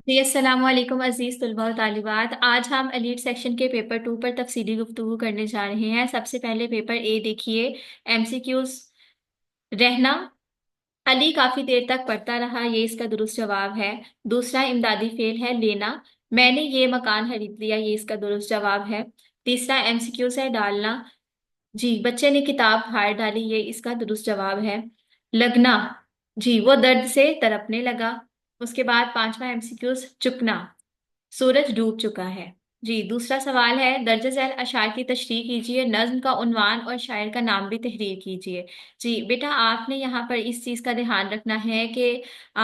جی السلام علیکم عزیز طلباء و طالبات، آج ہم ایلیٹ سیکشن کے پیپر 2 پر تفصیلی گفتگو کرنے جا رہے ہیں۔ سب سے پہلے پیپر اے دیکھیے، ایم سی کیوز۔ رہنا، علی کافی دیر تک پڑھتا رہا، یہ اس کا درست جواب ہے۔ دوسرا امدادی فعل ہے لینا، میں نے یہ مکان خرید لیا، یہ اس کا درست جواب ہے۔ تیسرا ایم سی کیوز ہے ڈالنا، جی بچے نے کتاب پھاڑ ڈالی، یہ اس کا درست جواب ہے۔ لگنا، جی وہ درد سے تڑپنے لگا۔ اس کے بعد پانچواں ایم سی کیوز چکنا، سورج ڈوب چکا ہے۔ جی دوسرا سوال ہے درج ذیل اشعار کی تشریح کیجیے، نظم کا عنوان اور شاعر کا نام بھی تحریر کیجیے۔ جی بیٹا، آپ نے یہاں پر اس چیز کا دھیان رکھنا ہے کہ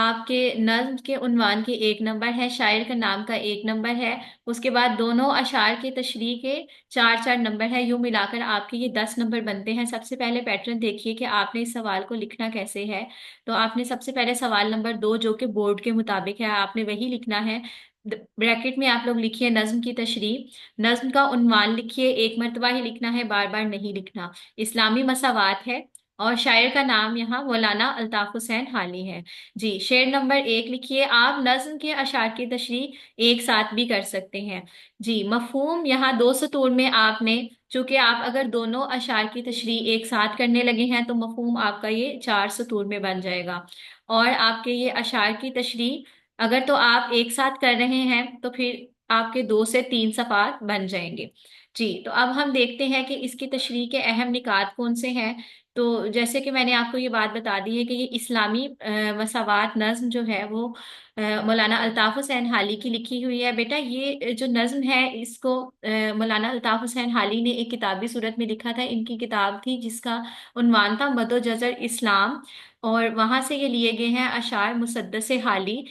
آپ کے نظم کے عنوان کے 1 نمبر ہے، شاعر کا نام کا 1 نمبر ہے، اس کے بعد دونوں اشعار کی تشریح کے 4 4 نمبر ہے، یوں ملا کر آپ کے یہ 10 نمبر بنتے ہیں۔ سب سے پہلے پیٹرن دیکھیے کہ آپ نے اس سوال کو لکھنا کیسے ہے۔ تو آپ نے سب سے پہلے سوال نمبر 2 جو کہ بورڈ کے مطابق ہے، آپ نے وہی لکھنا ہے۔ بریکٹ میں آپ لوگ لکھیے نظم کی تشریح، نظم کا عنوان لکھیے، 1 مرتبہ ہی لکھنا ہے، بار بار نہیں لکھنا۔ اسلامی مساوات ہے، اور شاعر کا نام یہاں مولانا الطاف حسین حالی ہے۔ جی شعر نمبر 1 لکھیے، آپ نظم کے اشعار کی تشریح ایک ساتھ بھی کر سکتے ہیں۔ جی مفہوم یہاں 2 سطور میں آپ نے، چونکہ آپ اگر دونوں اشعار کی تشریح ایک ساتھ کرنے لگے ہیں تو مفہوم آپ کا یہ 4 سطور میں بن جائے گا، اور آپ کے یہ اشعار کی تشریح اگر تو آپ ایک ساتھ کر رہے ہیں تو پھر آپ کے 2 سے 3 صفحات بن جائیں گے۔ جی تو اب ہم دیکھتے ہیں کہ اس کی تشریح کے اہم نکات کون سے ہیں۔ تو جیسے کہ میں نے آپ کو یہ بات بتا دی ہے کہ یہ اسلامی مساوات نظم جو ہے وہ مولانا الطاف حسین حالی کی لکھی ہوئی ہے۔ بیٹا یہ جو نظم ہے اس کو مولانا الطاف حسین حالی نے ایک کتابی صورت میں لکھا تھا، ان کی کتاب تھی جس کا عنوان تھا مد و جزر اسلام، اور وہاں سے یہ لیے گئے ہیں اشعار مسدس حالی۔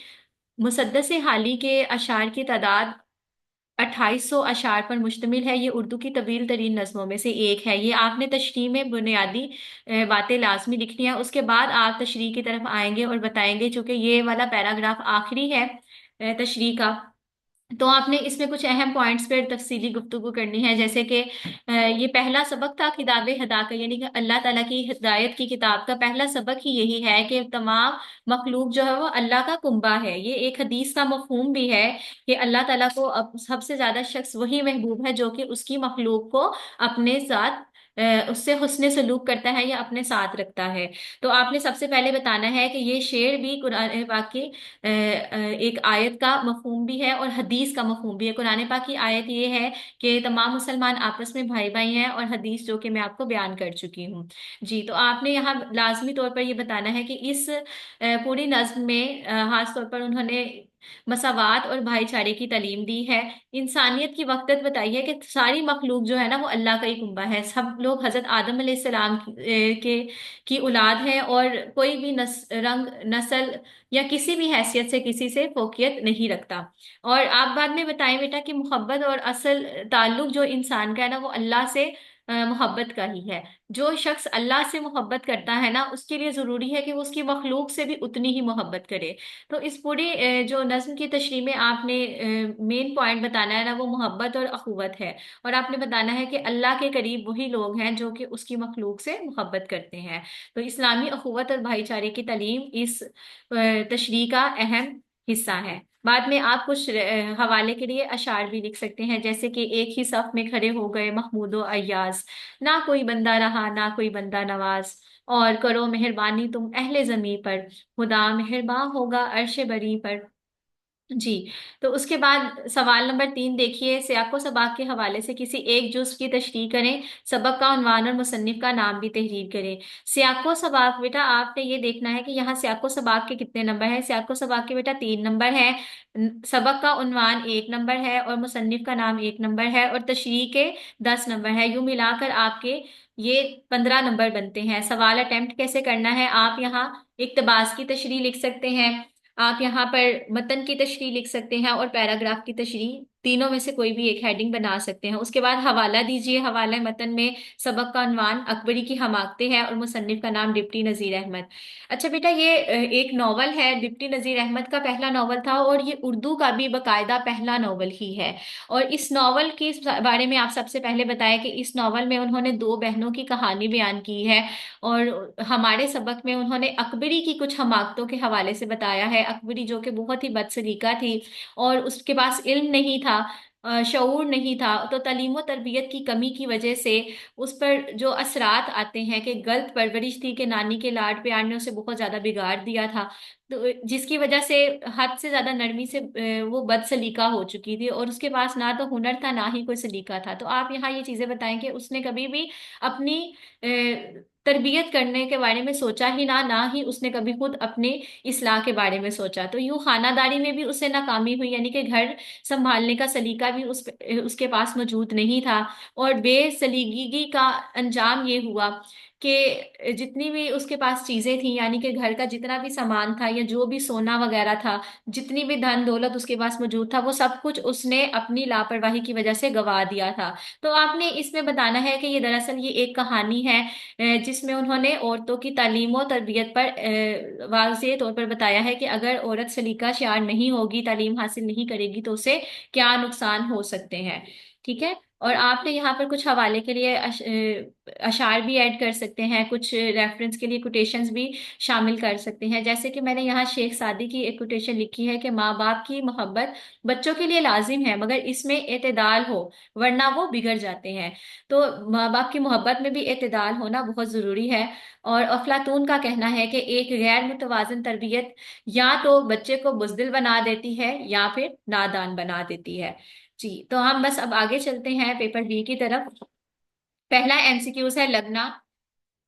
مسدس حالی کے اشعار کی تعداد 2800 اشعار پر مشتمل ہے، یہ اردو کی طویل ترین نظموں میں سے ایک ہے۔ یہ آپ نے تشریح میں بنیادی باتیں لازمی لکھنی ہیں، اس کے بعد آپ تشریح کی طرف آئیں گے اور بتائیں گے، چونکہ یہ والا پیراگراف آخری ہے تشریح کا، تو آپ نے اس میں کچھ اہم پوائنٹس پر تفصیلی گفتگو کرنی ہے، جیسے کہ یہ پہلا سبق تھا کتاب ہدا کا، یعنی کہ اللہ تعالیٰ کی ہدایت کی کتاب کا پہلا سبق ہی یہی ہے کہ تمام مخلوق جو ہے وہ اللہ کا کنبہ ہے۔ یہ ایک حدیث کا مفہوم بھی ہے کہ اللہ تعالیٰ کو اب سب سے زیادہ شخص وہی محبوب ہے جو کہ اس کی مخلوق کو اپنے ساتھ اس سے حسن سلوک کرتا ہے یا اپنے ساتھ رکھتا ہے۔ تو آپ نے سب سے پہلے بتانا ہے کہ یہ شعر بھی قرآن پاک کی ایک آیت کا مفہوم بھی ہے اور حدیث کا مفہوم بھی ہے۔ قرآن پاک کی آیت یہ ہے کہ تمام مسلمان آپس میں بھائی بھائی ہیں، اور حدیث جو کہ میں آپ کو بیان کر چکی ہوں۔ جی تو آپ نے یہاں لازمی طور پر یہ بتانا ہے کہ اس پوری نظم میں خاص طور پر انہوں نے مساوات اور بھائی چارے کی تعلیم دی ہے، انسانیت کی وحدت بتائی ہے کہ ساری مخلوق جو ہے نا وہ اللہ کا ہی کنبہ ہے، سب لوگ حضرت آدم علیہ السلام کی اولاد ہے، اور کوئی بھی رنگ نسل یا کسی بھی حیثیت سے کسی سے فوقیت نہیں رکھتا۔ اور آپ بعد میں بتائیں بیٹا کہ محبت اور اصل تعلق جو انسان کا ہے نا وہ اللہ سے محبت کا ہی ہے۔ جو شخص اللہ سے محبت کرتا ہے نا اس کے لیے ضروری ہے کہ وہ اس کی مخلوق سے بھی اتنی ہی محبت کرے۔ تو اس پوری جو نظم کی تشریح میں آپ نے مین پوائنٹ بتانا ہے نا وہ محبت اور اخوت ہے، اور آپ نے بتانا ہے کہ اللہ کے قریب وہی لوگ ہیں جو کہ اس کی مخلوق سے محبت کرتے ہیں۔ تو اسلامی اخوت اور بھائی چارے کی تعلیم اس تشریح کا اہم حصہ ہے۔ بعد میں آپ کچھ حوالے کے لیے اشعار بھی لکھ سکتے ہیں، جیسے کہ ایک ہی صف میں کھڑے ہو گئے محمود و ایاز، نہ کوئی بندہ رہا نہ کوئی بندہ نواز، اور کرو مہربانی تم اہل زمیں پر، خدا مہرباں ہوگا عرش بری پر۔ جی تو اس کے بعد سوال نمبر 3 دیکھیے، سیاق و سباق کے حوالے سے کسی ایک جزو کی تشریح کریں، سبق کا عنوان اور مصنف کا نام بھی تحریر کریں۔ سیاق و سباق بیٹا آپ نے یہ دیکھنا ہے کہ یہاں سیاق و سباق کے کتنے نمبر ہیں۔ سیاق و سباق کے بیٹا 3 نمبر ہیں، سبق کا عنوان 1 نمبر ہے، اور مصنف کا نام 1 نمبر ہے، اور تشریح کے 10 نمبر ہے، یوں ملا کر آپ کے یہ 15 نمبر بنتے ہیں۔ سوال اٹیمپٹ کیسے کرنا ہے، آپ یہاں اقتباس کی تشریح لکھ سکتے ہیں، آپ یہاں پر متن کی تشریح لکھ سکتے ہیں، اور پیراگراف کی تشریح तीनों में से कोई भी एक हेडिंग बना सकते हैं। उसके बाद हवाला दीजिए। हवाला मतन में सबक का उन्वान अकबरी की हमाकतें हैं और मुसन्निफ का नाम डिप्टी नजीर अहमद। अच्छा बेटा, ये एक नॉवल है, डिप्टी नजीर अहमद का पहला नॉवल था और ये उर्दू का भी बकायदा पहला नॉवल ही है। और इस नॉवल के बारे में आप सबसे पहले बताया कि इस नॉवल में उन्होंने दो बहनों की कहानी बयान की है और हमारे सबक में उन्होंने अकबरी की कुछ हमाकतों के हवाले से बताया है। अकबरी जो कि बहुत ही बदसलीका थी और उसके पास इल्म नहीं था, शऊर नहीं था, तो तालीम और तरबियत की कमी की वजह से उस पर जो असरात आते हैं कि गलत परवरिश थी, कि नानी के लाड प्यार ने उसे बहुत ज्यादा बिगाड़ दिया था, तो जिसकी वजह से हद से ज्यादा नरमी से वो बद सलीका हो चुकी थी और उसके पास ना तो हुनर था ना ही कोई सलीका था। तो आप यहाँ ये चीजें बताएं कि उसने कभी भी अपनी तरबियत करने के बारे में सोचा ही ना, ना ही उसने कभी खुद अपने इस्लाह के बारे में सोचा। तो यूं खानादारी में भी उसे नाकामी हुई, यानी कि घर संभालने का सलीका भी उसके पास मौजूद नहीं था। और बेसलीगी का अंजाम ये हुआ कि जितनी भी उसके पास चीजें थी, यानी कि घर का जितना भी सामान था या जो भी सोना वगैरह था, जितनी भी धन दौलत उसके पास मौजूद था, वो सब कुछ उसने अपनी लापरवाही की वजह से गवा दिया था। तो आपने इसमें बताना है कि ये दरअसल ये एक कहानी है जिसमें उन्होंने औरतों की तालीम और तरबियत पर वाज़ेह तौर पर बताया है कि अगर औरत सलीका शार नहीं होगी, तालीम हासिल नहीं करेगी, तो उसे क्या नुकसान हो सकते हैं। ठीक है। और आपने यहाँ पर कुछ हवाले के लिए अशार भी ऐड कर सकते हैं, कुछ रेफरेंस के लिए कोटेशंस भी शामिल कर सकते हैं। जैसे कि मैंने यहाँ शेख सादी की एक कोटेशन लिखी है कि माँ बाप की मोहब्बत बच्चों के लिए लाजिम है मगर इसमें एतदाल हो, वरना वो बिगड़ जाते हैं। तो माँ बाप की मोहब्बत में भी एतदाल होना बहुत जरूरी है। और अफलातून का कहना है कि एक गैर मुतवाजन तरबियत या तो बच्चे को बुज़दिल बना देती है या फिर नादान बना देती है। जी, तो हम बस अब आगे चलते हैं पेपर बी की तरफ। पहला एमसीक्यूज है लगना।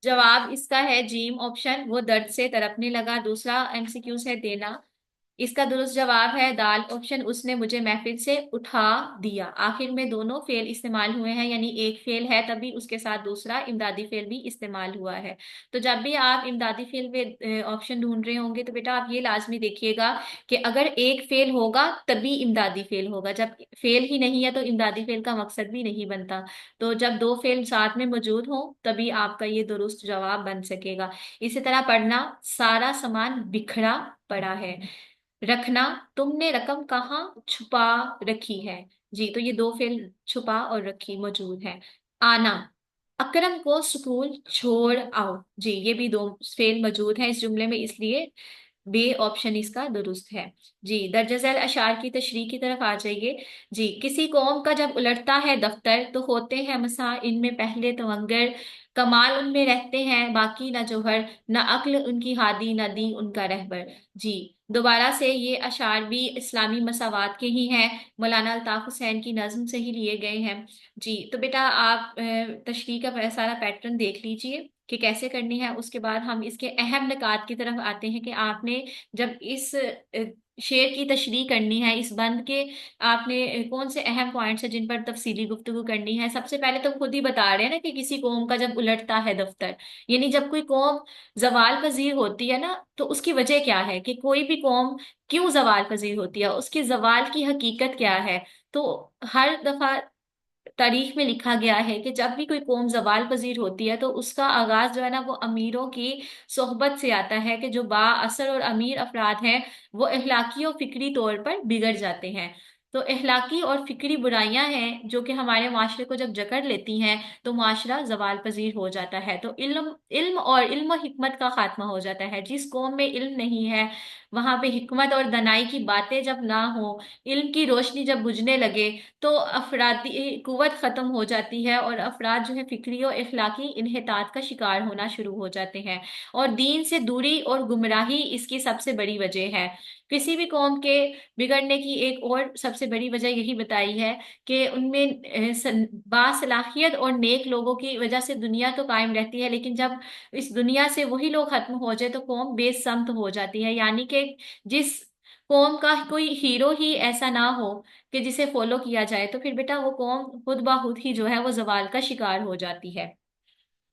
जवाब इसका है जीम ऑप्शन, वो दर्द से तड़पने लगा। दूसरा एमसीक्यूज है देना। इसका दुरुस्त जवाब है दाल ऑप्शन, उसने मुझे महफिल से उठा दिया। आखिर में दोनों फेल इस्तेमाल हुए हैं, यानी एक फेल है तभी उसके साथ दूसरा इमदादी फेल भी इस्तेमाल हुआ है। तो जब भी आप इमदादी फेल में ऑप्शन ढूंढ रहे होंगे तो बेटा आप ये लाजमी देखिएगा कि अगर एक फेल होगा तभी इमदादी फेल होगा, जब फेल ही नहीं है तो इमदादी फेल का मकसद भी नहीं बनता। तो जब दो फेल साथ में मौजूद हो तभी आपका ये दुरुस्त जवाब बन सकेगा। इसी तरह पढ़ना, सारा सामान बिखरा पड़ा है। रखना, तुमने रकम कहाँ छुपा रखी है। जी, तो ये दो फेल छुपा और रखी मौजूद है। आना, अकरम को स्कूल छोड़ आओ। जी, ये भी दो फेल मौजूद है इस जुमले में, इसलिए बे ऑप्शन इसका दुरुस्त है। जी, दर्ज झैल अशार की तशरीह की तरफ आ जाइए। जी, किसी कौम का जब उलटता है दफ्तर तो होते हैं मसा इनमें पहले तवंगर, कमाल उनमें रहते हैं बाकी न जौहर, न अक्ल उनकी हादी न दी उनका रहबर। जी, दोबारा से ये अशार भी इस्लामी मसावात के ही हैं, मौलाना अल्ताफ हुसैन की नज्म से ही लिए गए हैं। जी, तो बेटा आप तशरीह का सारा पैटर्न देख लीजिए कि कैसे करनी है। उसके बाद हम इसके अहम निकात की तरफ आते हैं कि आपने जब इस शेर की तशरीह करनी है, इस बंद के आपने कौन से अहम पॉइंट्स हैं जिन पर तफसीली गुफ्तगू करनी है। सबसे पहले तो खुद ही बता रहे हैं ना कि किसी कौम का जब उलटता है दफ्तर, यानी जब कोई कौम जवाल पजीर होती है ना, तो उसकी वजह क्या है कि कोई भी कौम क्यों जवाल पजीर होती है, उसके जवाल की हकीकत क्या है। तो हर दफा तारीख में लिखा गया है कि जब भी कोई कौम जवाल पजीर होती है तो उसका आगाज जो है ना वो अमीरों की सोहबत से आता है, कि जो बाअसर और अमीर अफराद हैं वो अखलाकी और फिक्री तौर पर बिगड़ जाते हैं। तो अखलाकी और फिक्री बुराइयां हैं जो कि हमारे माशरे को जब जकड़ लेती हैं तो माशरा जवाल पजीर हो जाता है। तो इल्म इल्म और इल्म हिकमत का खात्मा हो जाता है। जिस कौम में इल्म नहीं है वहां पे हिकमत और दनाई की बातें जब ना हो, इल्म की रोशनी जब बुझने लगे, तो अफरादी कुव्वत खत्म हो जाती है और अफराद जो है फिक्री और इखलाकी इन्हितात का शिकार होना शुरू हो जाते हैं। और दीन से दूरी और गुमराही इसकी सबसे बड़ी वजह है। किसी भी कौम के बिगड़ने की एक और सबसे बड़ी वजह यही बताई है कि उनमें बासलाहियत और नेक लोगों की वजह से दुनिया तो कायम रहती है, लेकिन जब इस दुनिया से वही लोग खत्म हो जाए तो कौम बेसमत हो जाती है। यानी कि जिस कौम का कोई हीरो ही ऐसा ना हो कि जिसे फॉलो किया जाए, तो फिर बेटा वो कौम खुद ब खुद ही जो है वो जवाल का शिकार हो जाती है।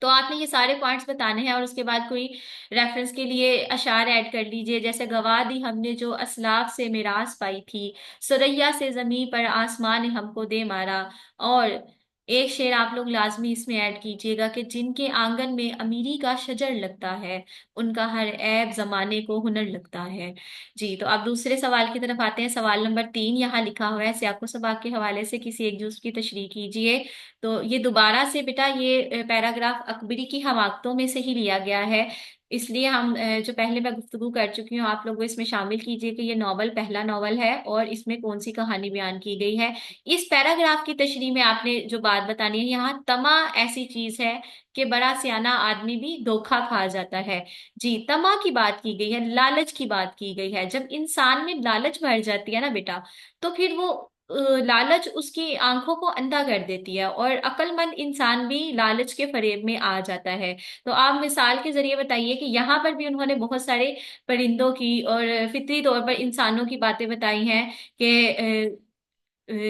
तो आपने ये सारे पॉइंट्स बताने हैं और उसके बाद कोई रेफरेंस के लिए अशार ऐड कर लीजिए, जैसे गवा दी हमने जो असलाफ से मिरास पाई थी, सुरैया से जमी पर आसमान ने हमको दे मारा। और एक शेर आप लोग लाजमी इसमें ऐड कीजिएगा कि जिनके आंगन में अमीरी का शजर लगता है, उनका हर ऐब जमाने को हुनर लगता है। जी, तो आप दूसरे सवाल की तरफ आते हैं। सवाल नंबर 3 यहाँ लिखा हुआ है, सियाको सबाक के हवाले से किसी एक जुज की तशरीह कीजिए। तो ये दोबारा से बेटा ये पैराग्राफ अकबरी की हमाकतों में से ही लिया गया है, इसलिए हम जो पहले मैं गुफ्तगू कर चुकी हूँ आप लोग वो इसमें शामिल कीजिए कि ये नॉवल पहला नॉवल है और इसमें कौन सी कहानी बयान की गई है। इस पैराग्राफ की तशरीह में आपने जो बात बतानी है, यहाँ तमा ऐसी चीज है कि बड़ा सियाना आदमी भी धोखा खा जाता है। जी, तमा की बात की गई है, लालच की बात की गई है। जब इंसान में लालच भर जाती है ना बेटा, तो फिर वो लालच उसकी आंखों को अंधा कर देती है और अक्लमंद इंसान भी लालच के फरेब में आ जाता है। तो आप मिसाल के जरिए बताइए कि यहाँ पर भी उन्होंने बहुत सारे परिंदों की और फितरी तौर पर इंसानों की बातें बताई हैं कि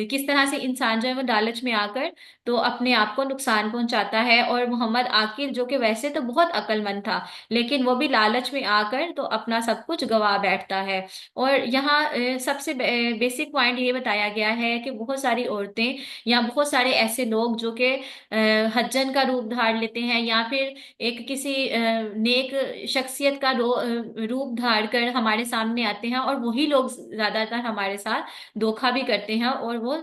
किस तरह से इंसान जो है वो लालच में आकर तो अपने आप को नुकसान पहुंचाता है। और मोहम्मद आकिल जो कि वैसे तो बहुत अक्लमंद था, लेकिन वो भी लालच में आकर तो अपना सब कुछ गवा बैठता है। और यहाँ सबसे बेसिक पॉइंट ये बताया गया है कि बहुत सारी औरतें या बहुत सारे ऐसे लोग जो कि हज्जन का रूप धार लेते हैं या फिर एक किसी नेक शख्सियत का रूप धार कर हमारे सामने आते हैं, और वही लोग ज्यादातर हमारे साथ धोखा भी करते हैं और वो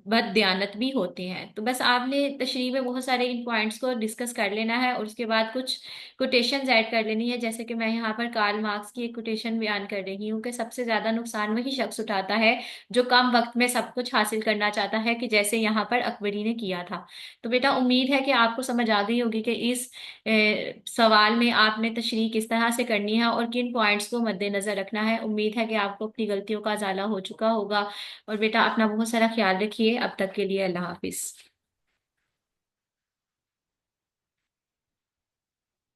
बददियानत भी होते हैं। तो बस आपने तशरीह में बहुत सारे इन पॉइंट्स को डिस्कस कर लेना है और उसके बाद कुछ कोटेशंस ऐड कर लेनी है। जैसे कि मैं यहाँ पर कार्ल मार्क्स की एक कोटेशन बयान कर रही हूँ कि सबसे ज्यादा नुकसान वही शख्स उठाता है जो कम वक्त में सब कुछ हासिल करना चाहता है, कि जैसे यहाँ पर अकबरी ने किया था। तो बेटा उम्मीद है कि आपको समझ आ गई होगी कि इस सवाल में आपने तशरीह किस तरह से करनी है और किन पॉइंट्स को मद्देनजर रखना है। उम्मीद है कि आपको अपनी गलतियों का अजाला हो चुका होगा। और बेटा अपना बहुत सारा ख्याल रखिए। अब तक के लिए अल्लाह हाफिज।